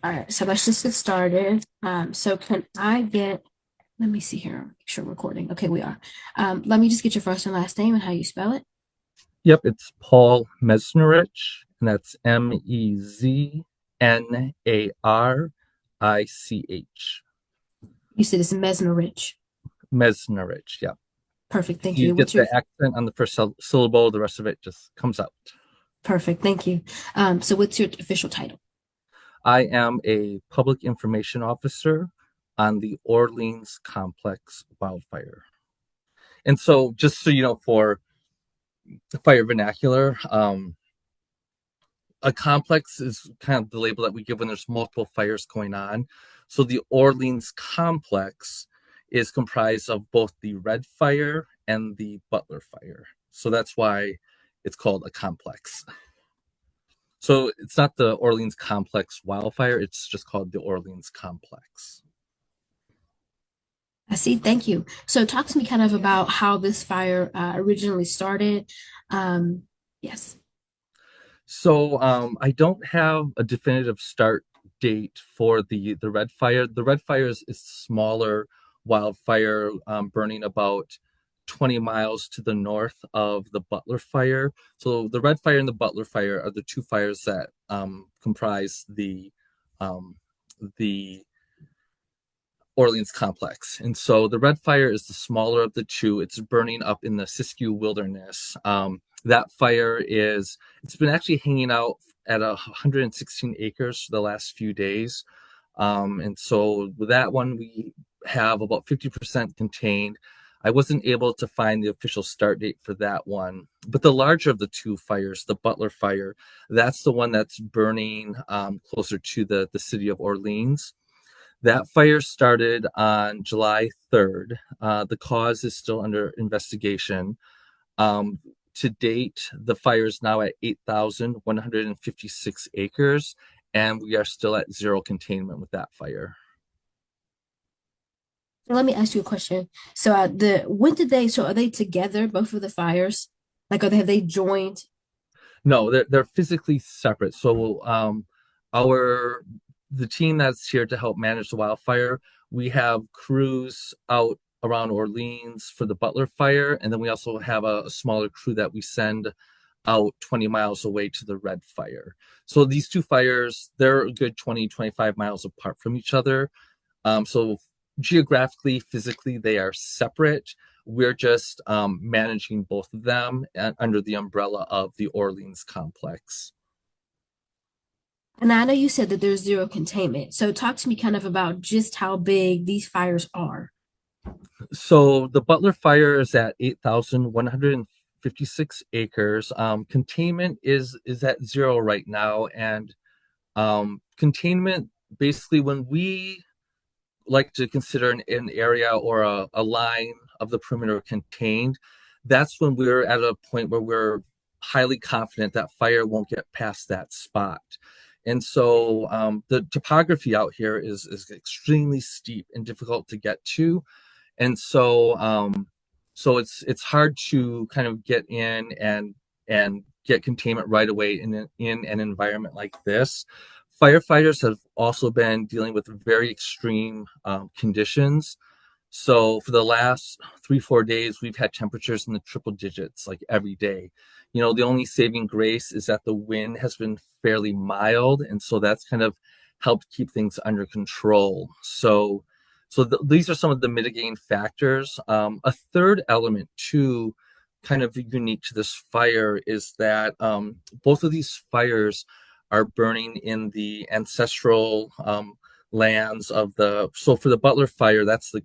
All right, so let's just get started. So can I get, let me see here, make sure we're recording. Okay, we are. Let me just get your first and last name and how you spell it. Yep, it's Paul Meznarich, and that's Meznarich. You said it's Mesnerich. Meznarich, yeah. Perfect, If thank you you. get What's your, the accent on the first syllable, the rest of it just comes out. perfect, thank you. So what's your official title? I am a public information officer on the Orleans Complex wildfire. And so, just so you know, for the fire vernacular, a complex is kind of the label that we give when there's multiple fires going on. So the Orleans complex is comprised of both the Red Fire and the Butler Fire. So that's why it's called a complex. So it's not the Orleans complex wildfire, it's just called the Orleans complex. I see, thank you. So talk to me kind of about how this fire originally started. Um, yes. I don't have a definitive start date for the Red Fire. The Red Fire is smaller wildfire burning about 20 miles to the north of the Butler Fire. So the Red Fire and the Butler Fire are the two fires that comprise um, the Orleans complex. And so the Red Fire is the smaller of the two. It's burning up in the Siskiyou Wilderness. That fire it's been actually hanging out at 116 acres for the last few days. And so with that one, we have about 50% contained. I wasn't able to find the official start date for that one. But the larger of the two fires, the Butler Fire, that's the one that's burning closer to the city of Orleans. That fire started on July 3rd. The cause is still under investigation. Um, to date, the fire is now at 8,156 acres, and we are still at zero containment with that fire. Let me ask you a question. So the when did they, so are they together, both of the fires? Like have they joined? No, they're physically separate. Our the team that's here to help manage the wildfire, we have crews out around Orleans for the Butler fire, and then we also have a smaller crew that we send out 20 miles away to the Red Fire. So these two fires, they're a good 20, 25 miles apart from each other. So geographically, physically, they are separate. We're just managing both of them under the umbrella of the Orleans complex. And I know you said that there's zero containment. So talk to me kind of about just how big these fires are. So the Butler fire is at 8,156 acres. Containment is at zero right now, and containment basically when we like to consider an area or a line of the perimeter contained, that's when we're at a point where we're highly confident that fire won't get past that spot. And so the topography out here is extremely steep and difficult to get to. And so it's hard to kind of get in and get containment right away in an environment like this. Firefighters have also been dealing with very extreme conditions. So for the last 3, 4 days, we've had temperatures in the triple digits like every day. You know, the only saving grace is that the wind has been fairly mild, and so that's kind of helped keep things under control. These are some of the mitigating factors. A third element, too, kind of unique to this fire, is that both of these fires are burning in the ancestral lands of the. So for the Butler fire, that's the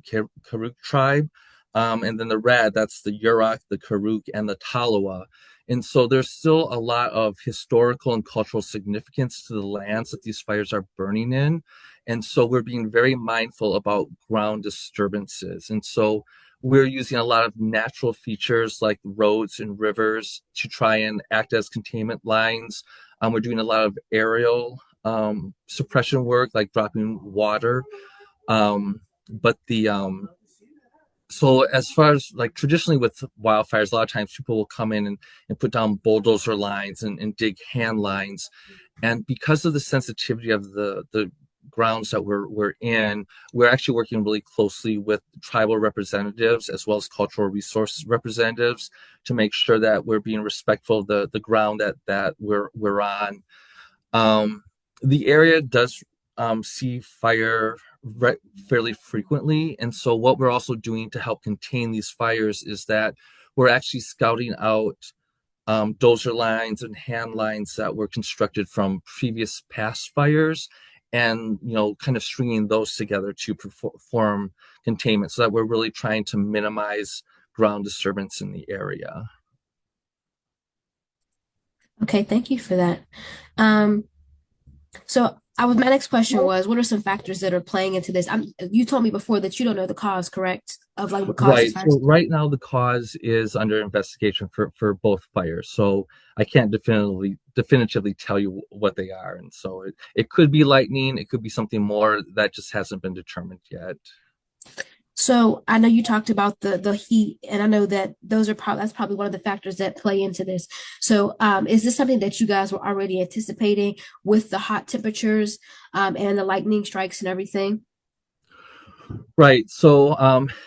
Karuk tribe. And then the red, that's the Yurok, the Karuk, and the Taloa. And so there's still a lot of historical and cultural significance to the lands that these fires are burning in. And so we're being very mindful about ground disturbances. And so we're using a lot of natural features like roads and rivers to try and act as containment lines. We're doing a lot of aerial suppression work, like dropping water. But the So as far as like traditionally with wildfires, a lot of times people will come in and put down bulldozer lines and dig hand lines. And because of the sensitivity of the grounds that we're in, we're actually working really closely with tribal representatives as well as cultural resource representatives to make sure that we're being respectful of the ground that we're on. Um, the area does see fire fairly frequently, and so what we're also doing to help contain these fires is that we're actually scouting out dozer lines and hand lines that were constructed from previous past fires, and kind of stringing those together to perform containment, so that we're really trying to minimize ground disturbance in the area. Okay, thank you for that. Um, my next question was, what are some factors that are playing into this? You told me before that you don't know the cause, correct? Of like what causes Right. fires. So right now the cause is under investigation for both fires. So I can't definitively tell you what they are. And so it could be lightning, it could be something more that just hasn't been determined yet. So I know you talked about the heat, and I know that that's probably one of the factors that play into this. So is this something that you guys were already anticipating with the hot temperatures and the lightning strikes and everything? Right. So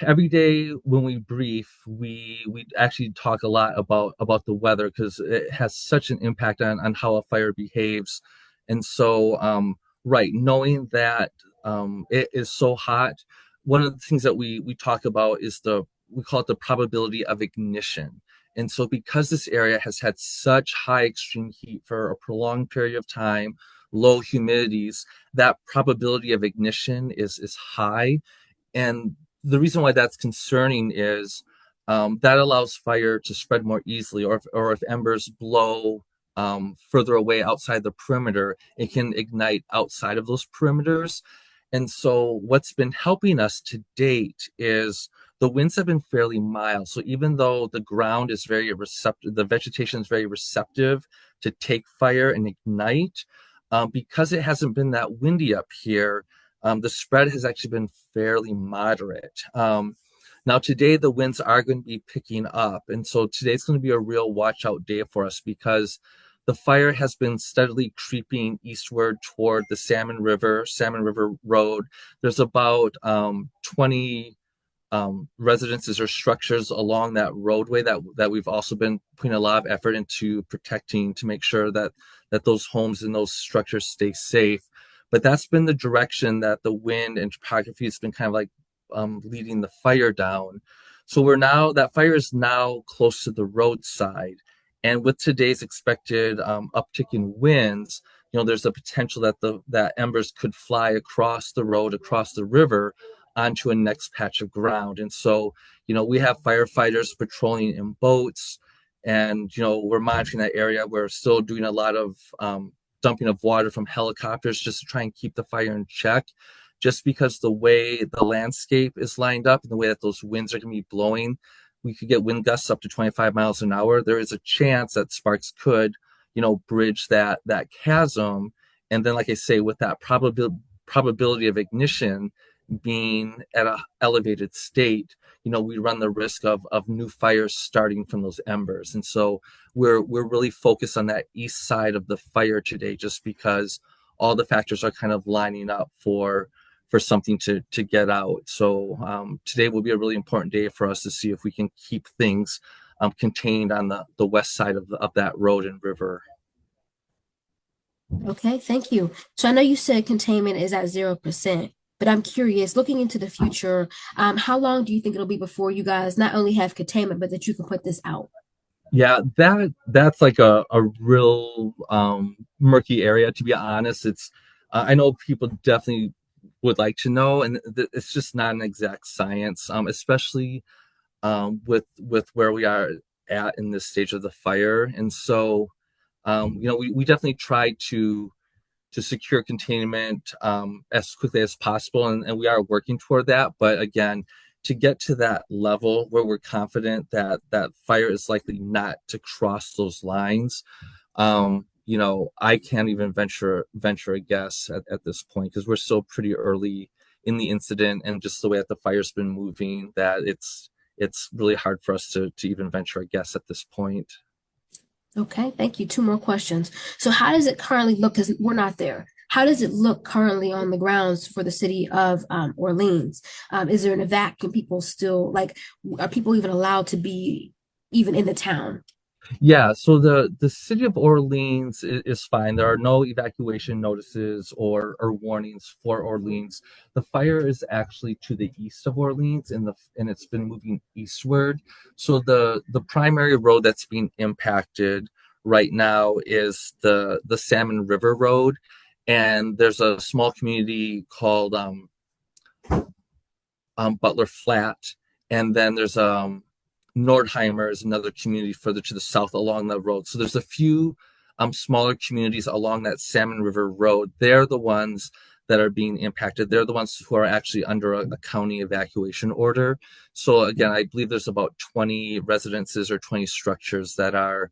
every day when we brief, we actually talk a lot about the weather because it has such an impact on how a fire behaves. And so right, knowing that it is so hot, one of the things that we talk about is we call it the probability of ignition. And so because this area has had such high extreme heat for a prolonged period of time, low humidities, that probability of ignition is high. And the reason why that's concerning is that allows fire to spread more easily, or if embers blow further away outside the perimeter, it can ignite outside of those perimeters. And so, what's been helping us to date is the winds have been fairly mild. So, even though the ground is very receptive, the vegetation is very receptive to take fire and ignite, because it hasn't been that windy up here, the spread has actually been fairly moderate. Now, today the winds are going to be picking up. And so today's going to be a real watch out day for us because the fire has been steadily creeping eastward toward the Salmon River Road. There's about 20 residences or structures along that roadway that we've also been putting a lot of effort into protecting to make sure that those homes and those structures stay safe. But that's been the direction that the wind and topography has been kind of like leading the fire down. So that fire is now close to the roadside. And with today's expected uptick in winds, there's a potential that embers could fly across the road, across the river, onto a next patch of ground. And so, we have firefighters patrolling in boats, and, we're monitoring that area. We're still doing a lot of dumping of water from helicopters just to try and keep the fire in check. Just because the way the landscape is lined up and the way that those winds are going to be blowing, we could get wind gusts up to 25 miles an hour. There is a chance that sparks could, bridge that chasm. And then, like I say, with that probability of ignition being at a elevated state, we run the risk of new fires starting from those embers. And so we're really focused on that east side of the fire today, just because all the factors are kind of lining up for something to get out. So today will be a really important day for us to see if we can keep things contained on the west side of that road and river. Okay, thank you. So I know you said containment is at 0%, but I'm curious, looking into the future, how long do you think it'll be before you guys not only have containment, but that you can put this out? Yeah, that's like a real murky area, to be honest. It's I know people definitely would like to know, and it's just not an exact science, especially with where we are at in this stage of the fire. And so we definitely try to secure containment as quickly as possible, and we are working toward that. But again, to get to that level where we're confident that fire is likely not to cross those lines, I can't even venture a guess at this point because we're still pretty early in the incident, and just the way that the fire's been moving, that it's really hard for us to even venture a guess at this point. Okay, thank you. Two more questions. So how does it currently look? Because we're not there. How does it look currently on the grounds for the city of Orleans? Is there an evac? Can people still like? Are people even allowed to be even in the town? Yeah, so the city of Orleans is fine. There are no evacuation notices or warnings for Orleans. The fire is actually to the east of Orleans, and it's been moving eastward. So the primary road that's being impacted right now is the Salmon River Road, and there's a small community called Butler Flat, and then there's Nordheimer is another community further to the south along the road. So there's a few smaller communities along that Salmon River Road. They're the ones that are being impacted. They're the ones who are actually under a county evacuation order. So again, I believe there's about 20 residences or 20 structures that are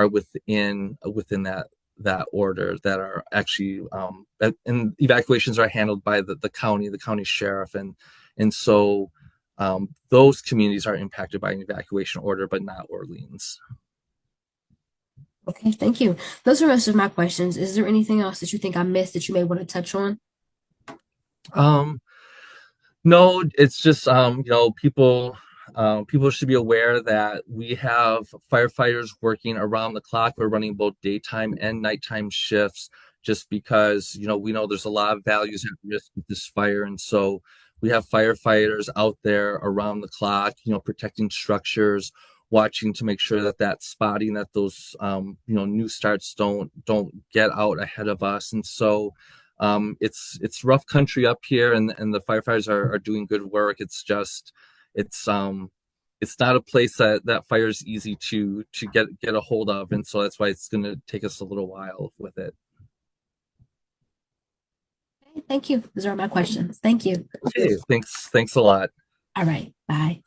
within that order that are actually and evacuations are handled by the county sheriff, and so those communities are impacted by an evacuation order, but not Orleans. Okay, thank you. Those are most of my questions. Is there anything else that you think I missed that you may want to touch on? Um, no, it's just people should be aware that we have firefighters working around the clock. We're running both daytime and nighttime shifts just because we know there's a lot of values at risk with this fire, and so we have firefighters out there around the clock, protecting structures, watching to make sure that spotting that those new starts don't get out ahead of us, and so it's rough country up here, and the firefighters are doing good work. It's just it's it's not a place that fire is easy to get a hold of, and so that's why it's going to take us a little while with it. Okay, thank you. Those are my questions. Thank you. Okay, thanks a lot. All right, bye.